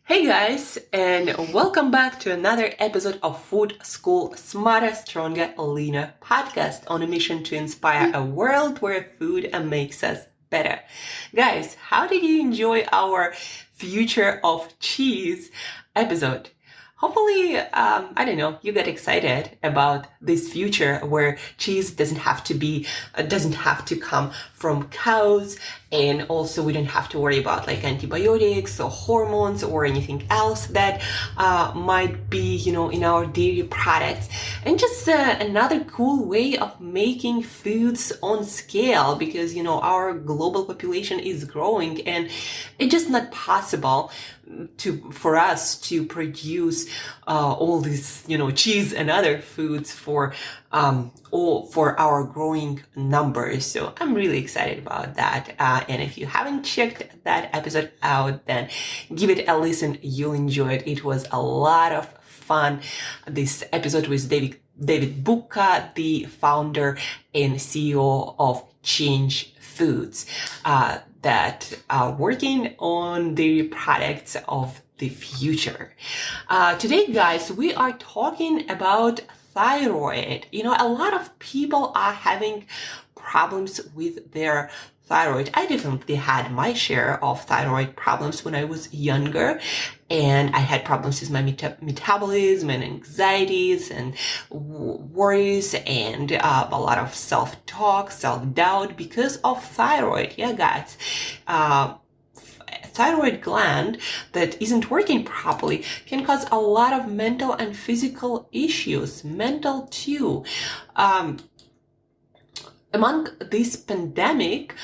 Hey guys, and welcome back to another episode of Food School Smarter, Stronger, Leaner podcast on a mission to inspire a world where food makes us better. Guys, how did you enjoy our Future of Cheese episode? Hopefully, you get excited about this future where cheese doesn't have to come from cows, and also we don't have to worry about like antibiotics or hormones or anything else that might be, in our dairy products. And just another cool way of making foods on scale, because, our global population is growing and it's just not possible for us to produce all this, cheese and other foods for our growing numbers. So I'm really excited about that. And if you haven't checked that episode out, then give it a listen. You'll enjoy it. It was a lot of fun. This episode with David Bucca, the founder and CEO of Change Foods, that are working on the products of the future. Today, guys, we are talking about thyroid. A lot of people are having problems with their thyroid. I definitely had my share of thyroid problems when I was younger, and I had problems with my metabolism and anxieties and worries and a lot of self-talk, self-doubt because of thyroid. Yeah, guys. Thyroid gland that isn't working properly can cause a lot of mental and physical issues, mental too. Among this pandemic,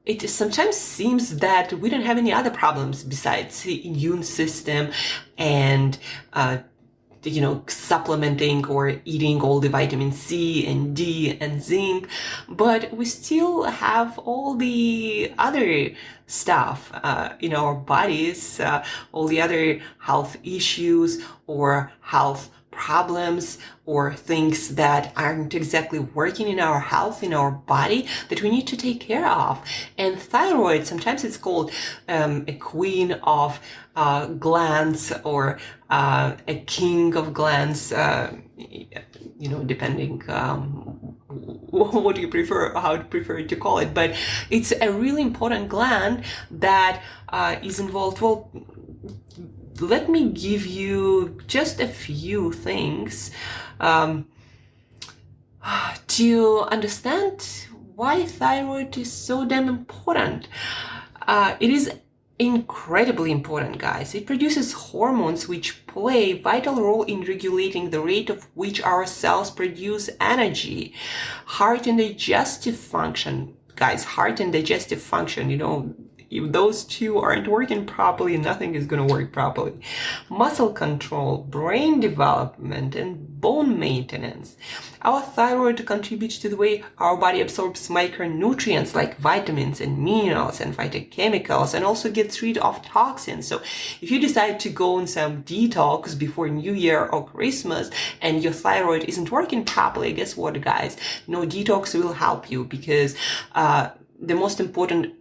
it sometimes seems that we don't have any other problems besides the immune system and, supplementing or eating all the vitamin C and D and zinc, but we still have all the other stuff in our bodies, all the other health issues or health problems or things that aren't exactly working in our health, in our body, that we need to take care of. And thyroid, sometimes it's called a queen of glands or a king of glands, depending what you prefer, how you prefer to call it. But it's a really important gland that is involved. Well, let me give you just a few things to understand why thyroid is so damn important. It is incredibly important, guys. It produces hormones which play a vital role in regulating the rate of which our cells produce energy. Heart and digestive function, guys, heart and digestive function, if those two aren't working properly, nothing is going to work properly. Muscle control, brain development, and bone maintenance. Our thyroid contributes to the way our body absorbs micronutrients like vitamins and minerals and phytochemicals, and also gets rid of toxins. So if you decide to go on some detox before New Year or Christmas and your thyroid isn't working properly, guess what, guys? No detox will help you, because the most important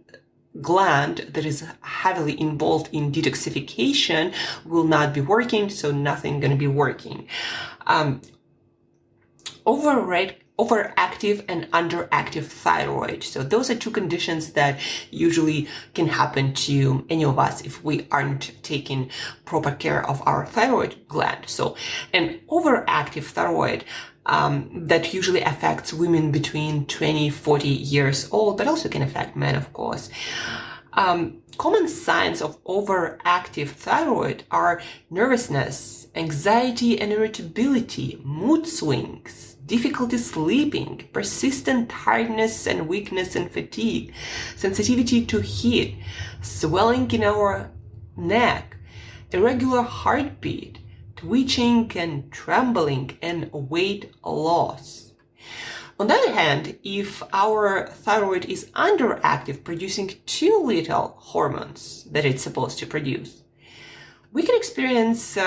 gland that is heavily involved in detoxification will not be working, so nothing going to be working. Overactive and underactive thyroid. So those are two conditions that usually can happen to any of us if we aren't taking proper care of our thyroid gland. So an overactive thyroid that usually affects women between 20-40 years old, but also can affect men, of course. Common signs of overactive thyroid are nervousness, anxiety and irritability, mood swings, difficulty sleeping, persistent tiredness and weakness and fatigue, sensitivity to heat, swelling in our neck, irregular heartbeat, twitching and trembling, and weight loss. On the other hand, if our thyroid is underactive, producing too little hormones that it's supposed to produce, we can experience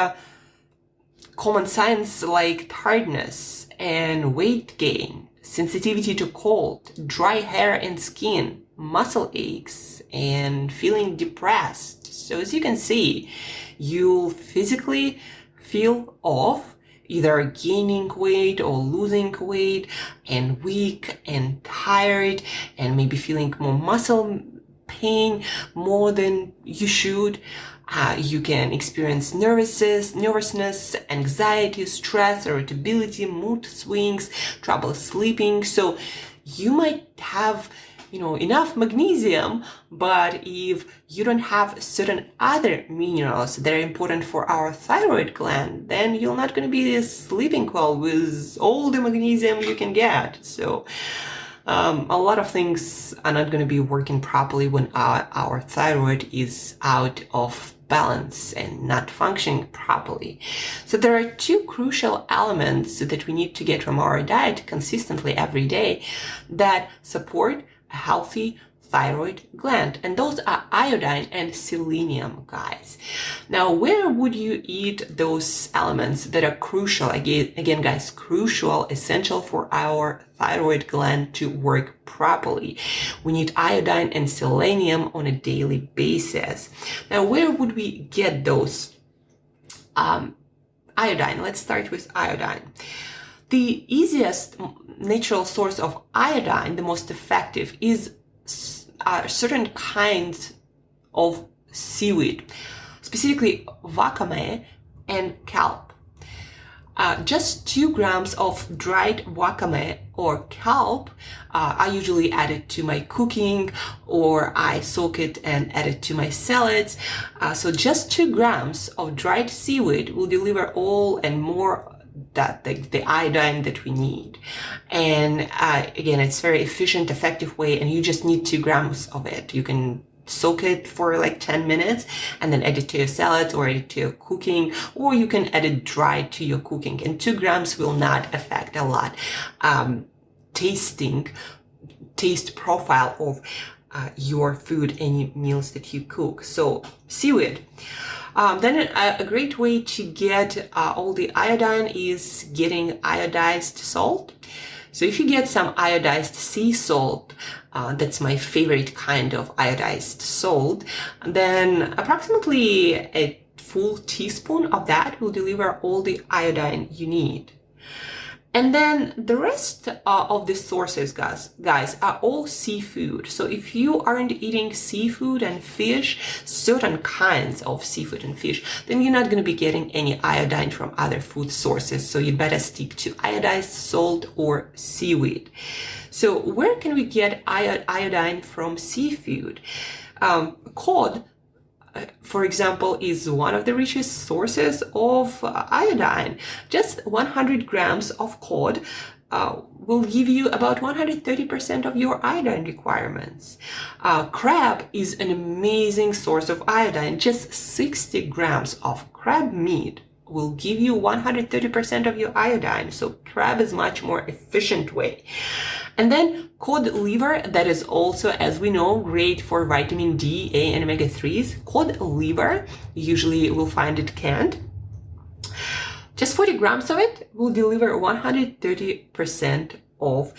common signs like tiredness and weight gain, sensitivity to cold, dry hair and skin, muscle aches, and feeling depressed, So as you can see, you'll physically feel off, either gaining weight or losing weight, and weak and tired, and maybe feeling more muscle pain more than you should. You can experience nervousness, anxiety, stress, irritability, mood swings, trouble sleeping. So you might have enough magnesium, but if you don't have certain other minerals that are important for our thyroid gland, then you're not going to be sleeping well with all the magnesium you can get. So a lot of things are not going to be working properly when our thyroid is out of balance and not functioning properly. So there are two crucial elements that we need to get from our diet consistently every day that support a healthy thyroid gland, and those are iodine and selenium, guys. Now, where would you eat those elements that are crucial, again guys, crucial, essential for our thyroid gland to work properly? We need iodine and selenium on a daily basis. Now, where would we get those? Iodine. Let's start with iodine. The easiest natural source of iodine, the most effective, is certain kinds of seaweed, specifically wakame and kelp. Just 2 grams of dried wakame or kelp I usually add it to my cooking, or I soak it and add it to my salads. So just 2 grams of dried seaweed will deliver all and more that the iodine that we need. And again, it's very efficient, effective way, and you just need 2 grams of it. You can soak it for like 10 minutes and then add it to your salads or add it to your cooking, or you can add it dried to your cooking, and 2 grams will not affect a lot taste profile of your food, any meals that you cook. So seaweed. Then a great way to get all the iodine is getting iodized salt. So if you get some iodized sea salt, that's my favorite kind of iodized salt, then approximately a full teaspoon of that will deliver all the iodine you need. And then the rest of the sources, guys, are all seafood. So if you aren't eating seafood and fish, certain kinds of seafood and fish, then you're not going to be getting any iodine from other food sources. So you better stick to iodized salt or seaweed. So where can we get iodine from seafood? Cod, for example, is one of the richest sources of iodine. Just 100 grams of cod will give you about 130% of your iodine requirements. Crab is an amazing source of iodine. Just 60 grams of crab meat will give you 130% of your iodine. So crab is much more efficient way. And then cod liver, that is also, as we know, great for vitamin D, A, and omega-3s. Cod liver, usually we'll find it canned. Just 40 grams of it will deliver 130% of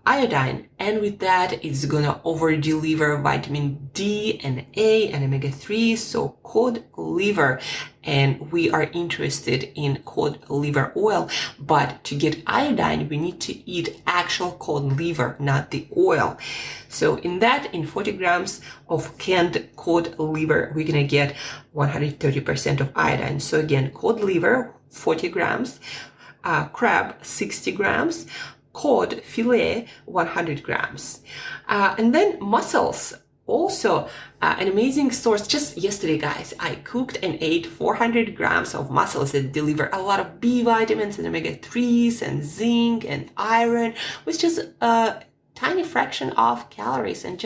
iodine. And with that, it's gonna over-deliver vitamin D and A and omega-3. So cod liver. And we are interested in cod liver oil, but to get iodine, we need to eat actual cod liver, not the oil. So in 40 grams of canned cod liver, we're gonna get 130% of iodine. So again, cod liver, 40 grams, crab, 60 grams, cod fillet, 100 grams. And then mussels. Also, an amazing source. Just yesterday, guys, I cooked and ate 400 grams of mussels that deliver a lot of B vitamins and omega-3s and zinc and iron, with just a tiny fraction of calories and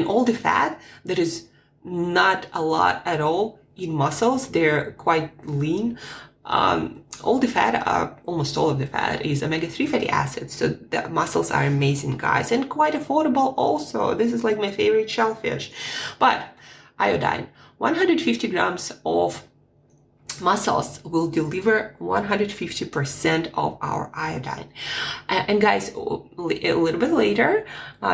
all the fat that is not a lot at all in mussels. They're quite lean. All the fat, almost all of the fat, is omega-3 fatty acids. So the mussels are amazing, guys, and quite affordable also. This is like my favorite shellfish. But iodine, 150 grams of muscles will deliver 150% of our iodine. And guys, a little bit later,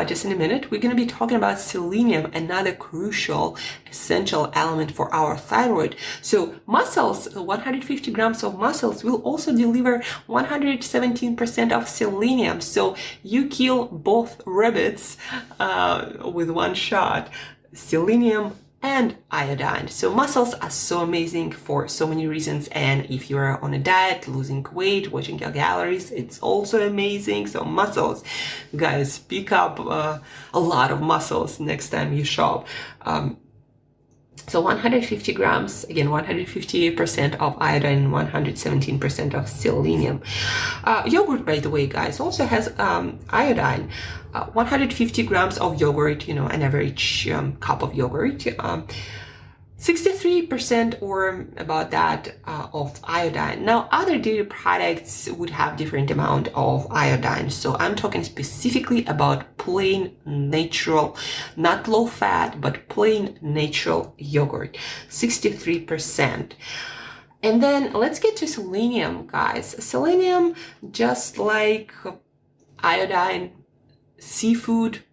just in a minute, we're going to be talking about selenium, another crucial, essential element for our thyroid. So muscles, 150 grams of muscles will also deliver 117% of selenium. So you kill both rabbits with one shot, selenium and iodine. So muscles are so amazing for so many reasons, and if you're on a diet, losing weight, watching your calories, it's also amazing. So muscles, guys, pick up a lot of muscles next time you shop. So 150 grams, again, 150% of iodine, 117% of selenium. Yogurt, by the way, guys, also has iodine. 150 grams of yogurt, an average cup of yogurt. 63% or about that of iodine. Now, other dairy products would have different amount of iodine. So I'm talking specifically about plain natural, not low fat, but plain natural yogurt, 63%. And then let's get to selenium, guys. Selenium, just like iodine, seafood,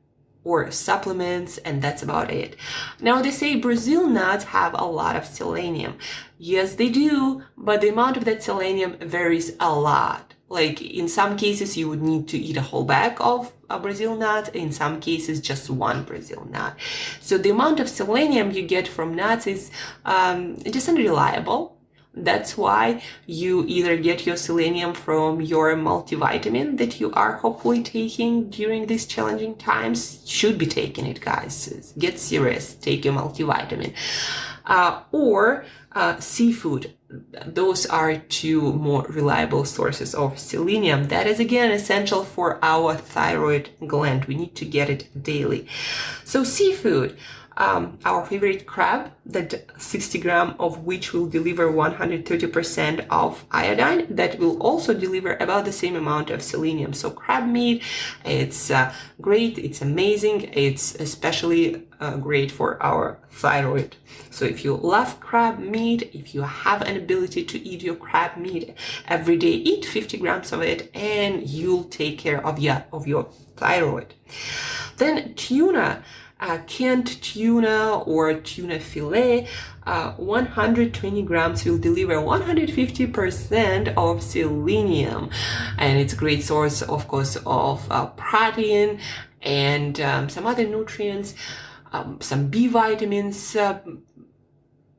or supplements, and that's about it. Now, they say Brazil nuts have a lot of selenium. Yes, they do, but the amount of that selenium varies a lot. Like in some cases, you would need to eat a whole bag of Brazil nuts. In some cases, just one Brazil nut. So the amount of selenium you get from nuts is just unreliable. That's why you either get your selenium from your multivitamin that you are hopefully taking during these challenging times. Should be taking it, guys. Get serious. Take your multivitamin. Or seafood. Those are two more reliable sources of selenium. That is, again, essential for our thyroid gland. We need to get it daily. So seafood. Our favorite crab, that 60 grams of which will deliver 130% of iodine, that will also deliver about the same amount of selenium. So crab meat, it's great, it's amazing, it's especially great for our thyroid. So if you love crab meat, if you have an ability to eat your crab meat every day, eat 50 grams of it and you'll take care of your thyroid. Then tuna. Canned tuna or tuna fillet, 120 grams will deliver 150% of selenium, and it's a great source, of course, of protein and some other nutrients, some B vitamins.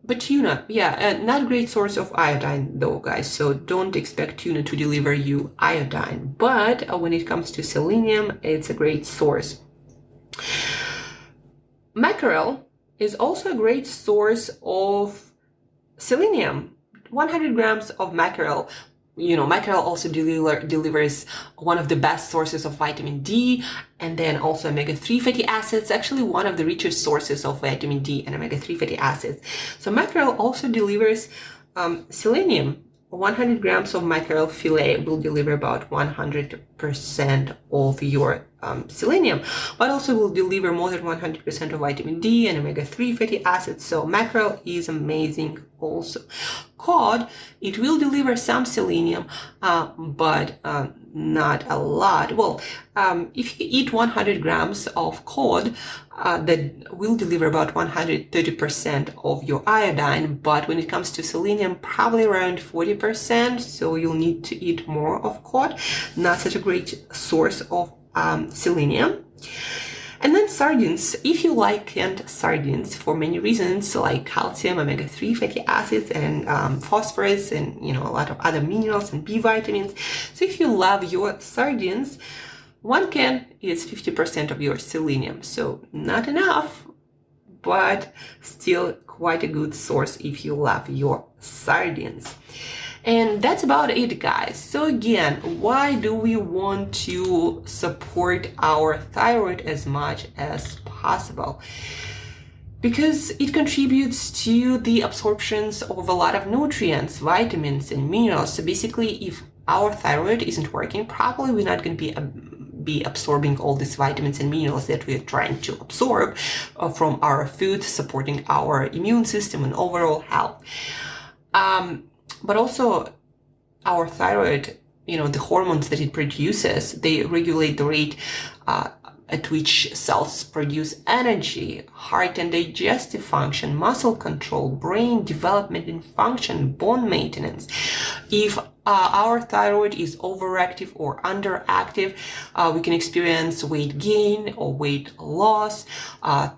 But tuna, not a great source of iodine though, guys. So don't expect tuna to deliver you iodine. But when it comes to selenium, it's a great source. Mackerel is also a great source of selenium. 100 grams of mackerel. Mackerel also delivers one of the best sources of vitamin D, and then also omega-3 fatty acids, actually one of the richest sources of vitamin D and omega-3 fatty acids. So mackerel also delivers selenium. 100 grams of mackerel fillet will deliver about 100% of your selenium, but also will deliver more than 100% of vitamin D and omega-3 fatty acids. So mackerel is amazing also. Cod, it will deliver some selenium, but not a lot. Well, if you eat 100 grams of cod, that will deliver about 130% of your iodine, but when it comes to selenium, probably around 40%, so you'll need to eat more of cod. Not such a great source of selenium. And then sardines. If you like canned sardines for many reasons, like calcium, omega-3 fatty acids, and phosphorus, and a lot of other minerals and B vitamins. So if you love your sardines, one can is 50% of your selenium. So not enough, but still quite a good source if you love your sardines. And that's about it, guys. So again, why do we want to support our thyroid as much as possible? Because it contributes to the absorptions of a lot of nutrients, vitamins, and minerals. So basically, if our thyroid isn't working properly, we're not going to be absorbing all these vitamins and minerals that we're trying to absorb from our food, supporting our immune system and overall health. But also our thyroid, the hormones that it produces, they regulate the rate at which cells produce energy, heart and digestive function, muscle control, brain development and function, bone maintenance. If our thyroid is overactive or underactive, we can experience weight gain or weight loss,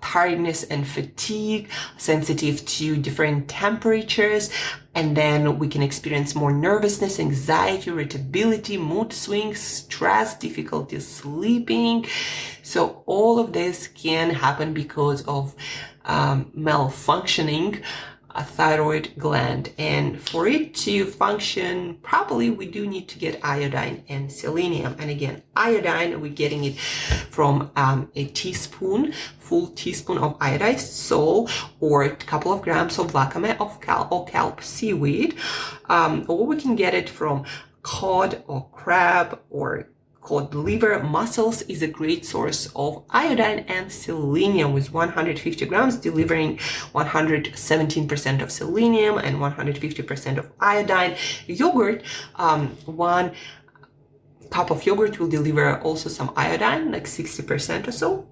tiredness and fatigue, sensitive to different temperatures, and then we can experience more nervousness, anxiety, irritability, mood swings, stress, difficulty sleeping. So all of this can happen because of malfunctioning a thyroid gland, and for it to function properly, we do need to get iodine and selenium. And again, iodine, we're getting it from a teaspoon, full teaspoon of iodized salt, or a couple of grams of wakame or kelp seaweed, or we can get it from cod or crab or cod liver. Mussels is a great source of iodine and selenium, with 150 grams delivering 117% of selenium and 150% of iodine. Yogurt, 1 cup of yogurt will deliver also some iodine, like 60% or so.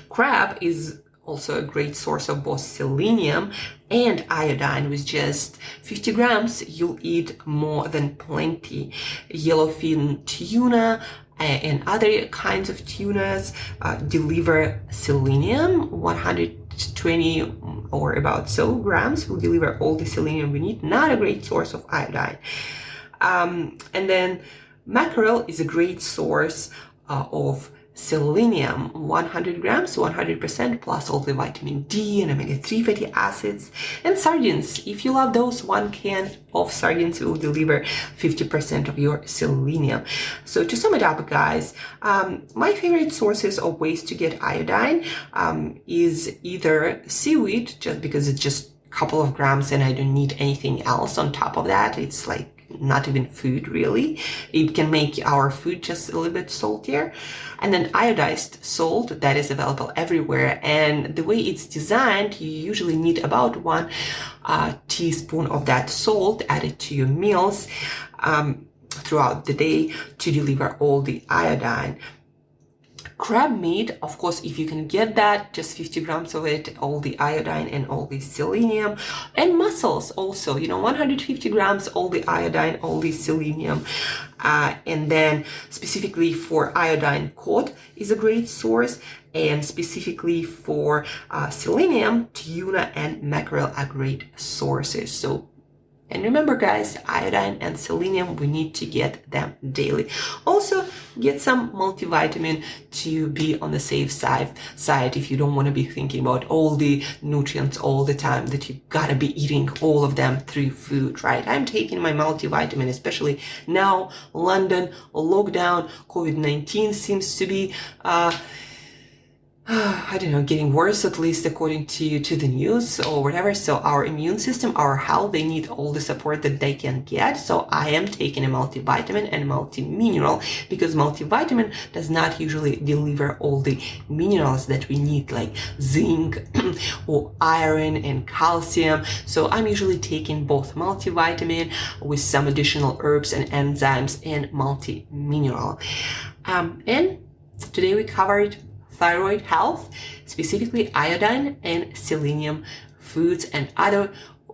Crab is also a great source of both selenium and iodine. With just 50 grams, you'll eat more than plenty. Yellowfin tuna and other kinds of tunas deliver selenium. 120 or about so grams will deliver all the selenium we need. Not a great source of iodine. And then mackerel is a great source of selenium, 100 grams, 100%, plus all the vitamin D and omega-3 fatty acids. And sardines, if you love those, 1 can of sardines will deliver 50% of your selenium. So to sum it up, guys, my favorite sources of ways to get iodine is either seaweed, just because it's just a couple of grams and I don't need anything else on top of that. It's like not even food, really. It can make our food just a little bit saltier. And then iodized salt, that is available everywhere. And the way it's designed, you usually need about 1 teaspoon of that salt added to your meals throughout the day to deliver all the iodine. Crab meat, of course, if you can get that, just 50 grams of it, all the iodine and all the selenium. And mussels also, 150 grams, all the iodine, all the selenium. And then specifically for iodine, cod is a great source. And specifically for selenium, tuna and mackerel are great sources. And remember, guys, iodine and selenium, we need to get them daily. Also, get some multivitamin to be on the safe side if you don't want to be thinking about all the nutrients all the time, that you gotta be eating all of them through food, right? I'm taking my multivitamin, especially now, London, lockdown, COVID-19 seems to be I don't know, getting worse, at least according to the news or whatever. So our immune system, our health, they need all the support that they can get. So I am taking a multivitamin and multi-mineral, because multivitamin does not usually deliver all the minerals that we need, like zinc or iron and calcium. So I'm usually taking both multivitamin with some additional herbs and enzymes and multi-mineral. And today we covered thyroid health, specifically iodine and selenium foods and other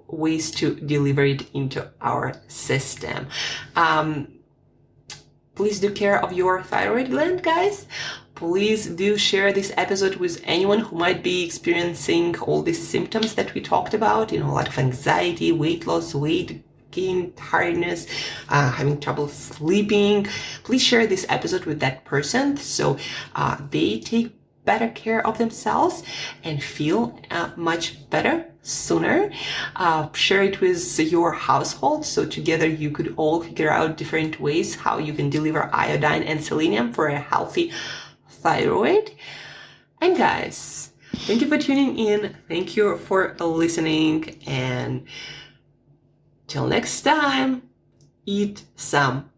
ways to deliver it into our system. Please do care of your thyroid gland, guys. Please do share this episode with anyone who might be experiencing all these symptoms that we talked about, a lot of anxiety, weight loss, weight gain, tiredness, having trouble sleeping. Please share this episode with that person so they take better care of themselves and feel much better sooner. Share it with your household so together you could all figure out different ways how you can deliver iodine and selenium for a healthy thyroid. And guys, thank you for tuning in. Thank you for listening. And till next time, eat some,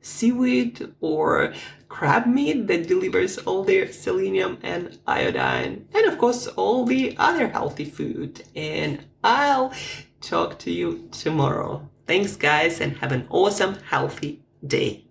seaweed or crab meat that delivers all their selenium and iodine, and of course all the other healthy food. And I'll talk to you tomorrow. Thanks, guys, and have an awesome, healthy day.